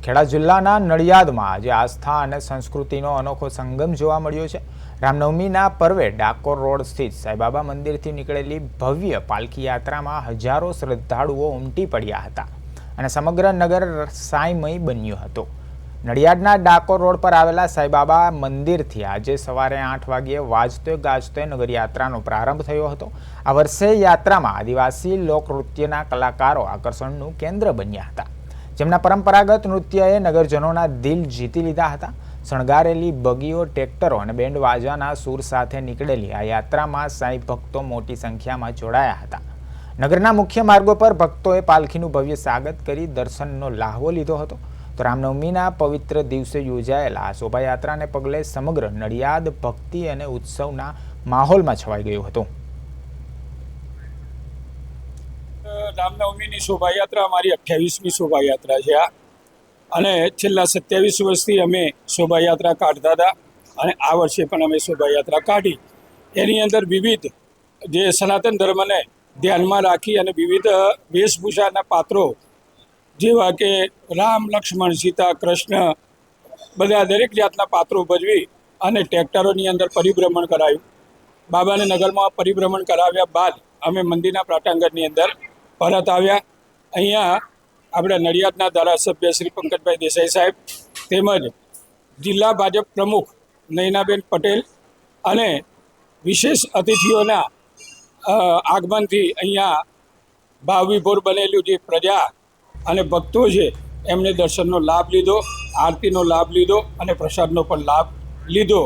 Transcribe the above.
ખેડા જિલ્લાના નડિયાદમાં આજે આસ્થા અને સંસ્કૃતિનો અનોખો સંગમ જોવા મળ્યો છે। રામનવમીના પર્વે ડાકોર રોડ સ્થિત સાંઈબાબા મંદિરથી નીકળેલી ભવ્ય પાલખી યાત્રામાં હજારો શ્રદ્ધાળુઓ ઉમટી પડ્યા હતા અને સમગ્ર નગર સાંઈમય બન્યું હતું। નડિયાદના ડાકોર રોડ પર આવેલા સાંઈબાબા મંદિરથી આજે સવારે 8 વાગ્યે વાજતે ગાજતે નગરયાત્રાનો પ્રારંભ થયો હતો। આ વર્ષે યાત્રામાં આદિવાસી લોકનૃત્યના કલાકારો આકર્ષણનું કેન્દ્ર બન્યા હતા, જેમના પરંપરાગત નૃત્યએ નગરજનોના દિલ જીતી લીધા હતા। શણગારેલી બગીઓ, ટ્રેક્ટરો અને બેન્ડ વાજાના સૂર સાથે નીકળેલી આ યાત્રામાં સાંઈ ભક્તો મોટી સંખ્યામાં જોડાયા હતા। નગરના મુખ્ય માર્ગો પર ભક્તોએ પાલખીનું ભવ્ય સ્વાગત કરી દર્શનનો લાહવો લીધો હતો। તો રામનવમીના પવિત્ર દિવસે યોજાયેલા આ શોભાયાત્રાને પગલે સમગ્ર નડિયાદ ભક્તિ અને ઉત્સવના માહોલમાં છવાઈ ગયું હતું। રામનવમીની શોભાયાત્રા અમારી 28મી શોભાયાત્રા છે આ, અને છેલ્લા 27 વર્ષથી અમે શોભાયાત્રા કાઢતા હતા અને આ વર્ષે પણ અમે શોભાયાત્રા કાઢી। એની અંદર વિવિધ જે સનાતન ધર્મને ધ્યાનમાં રાખી અને વિવિધ વેશભૂષાના પાત્રો જેવા કે રામ, લક્ષ્મણ, સીતા, કૃષ્ણ બધા દરેક જાતના પાત્રો ભજવી અને ટ્રેક્ટરોની અંદર પરિભ્રમણ કરાયું। બાબાને નગરમાં પરિભ્રમણ કરાવ્યા બાદ અમે મંદિરના પ્રાંગણની અંદર પરત આવ્યા। અહીંયા આપણા નડિયાદના ધારાસભ્ય શ્રી પંકજભાઈ દેસાઈ સાહેબ તેમજ જિલ્લા ભાજપ પ્રમુખ નયનાબેન પટેલ અને વિશેષ અતિથિઓના આગમનથી અહીંયા ભાવવિભોર બનેલું જે પ્રજા અને ભક્તો છે એમને દર્શનનો લાભ લીધો, આરતીનો લાભ લીધો અને પ્રસાદનો પણ લાભ લીધો।